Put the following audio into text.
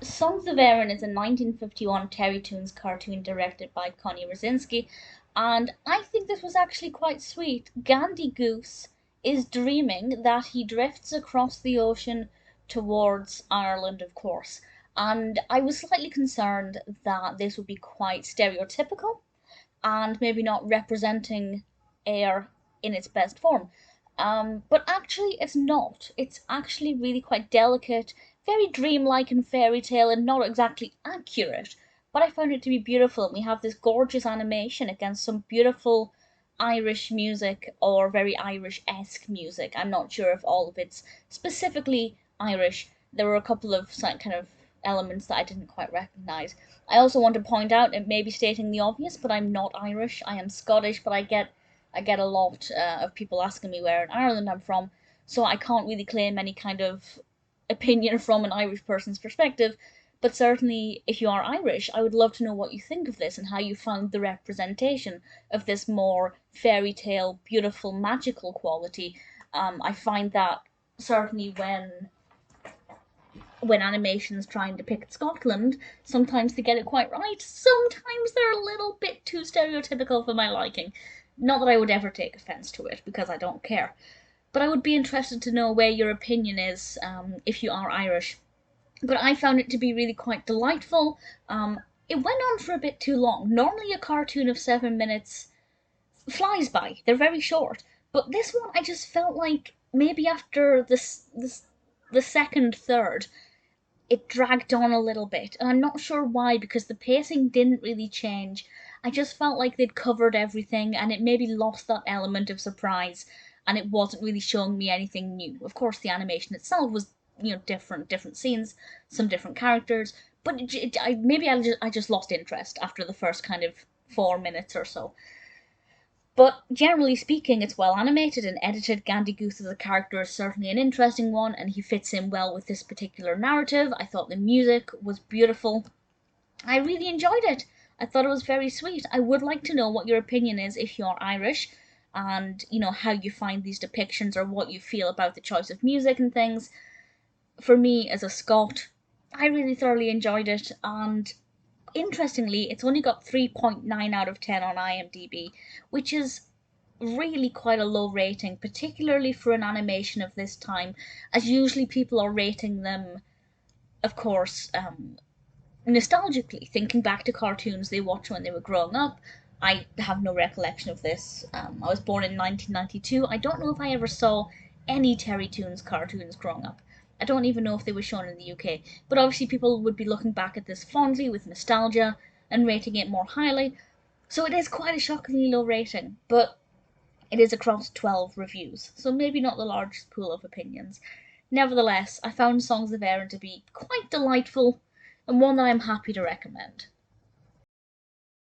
Songs of Erin is a 1951 Terrytoons cartoon directed by Connie Rasinski, and I think this was actually quite sweet. Gandy Goose is dreaming that he drifts across the ocean towards Ireland, of course, and I was slightly concerned that this would be quite stereotypical and maybe not representing air in its best form. But actually, it's not. It's actually really quite delicate, very dreamlike and fairy tale, and not exactly accurate. But I found it to be beautiful, and we have this gorgeous animation against some beautiful Irish music or very Irish esque music. I'm not sure if all of it's specifically Irish. There were a couple of kind of elements that I didn't quite recognize. I also want to point out, it may be stating the obvious, but I'm not Irish. I am Scottish, but I get a lot of people asking me where in Ireland I'm from, so I can't really claim any kind of opinion from an Irish person's perspective. But certainly, if you are Irish, I would love to know what you think of this and how you found the representation of this more fairy tale, beautiful, magical quality. I find that certainly when animations try and depict Scotland, sometimes they get it quite right. Sometimes they're a little bit too stereotypical for my liking. Not that I would ever take offense to it, because I don't care. But I would be interested to know where your opinion is, if you are Irish. But I found it to be really quite delightful. It went on for a bit too long. Normally, a cartoon of 7 minutes flies by. They're very short. But this one, I just felt like maybe after the second third, it dragged on a little bit, and I'm not sure why, because the pacing didn't really change. I just felt like they'd covered everything, and it maybe lost that element of surprise, and it wasn't really showing me anything new. Of course, the animation itself was, different scenes, some different characters, but maybe I just lost interest after the first kind of 4 minutes or so. But generally speaking, it's well animated and edited. Gandy Goose as a character is certainly an interesting one, and he fits in well with this particular narrative. I thought the music was beautiful. I really enjoyed it. I thought it was very sweet. I would like to know what your opinion is if you're Irish, and how you find these depictions or what you feel about the choice of music and things. For me, as a Scot, I really thoroughly enjoyed it, and interestingly, it's only got 3.9 out of 10 on IMDb, which is really quite a low rating, particularly for an animation of this time, as usually people are rating them, of course, nostalgically, thinking back to cartoons they watched when they were growing up. I have no recollection of this. I was born in 1992. I don't know if I ever saw any Terrytoons cartoons growing up. I don't even know if they were shown in the UK. But obviously, people would be looking back at this fondly with nostalgia and rating it more highly. So it is quite a shockingly low rating, but it is across 12 reviews, so maybe not the largest pool of opinions. Nevertheless, I found Songs of Erin to be quite delightful and one that I'm happy to recommend.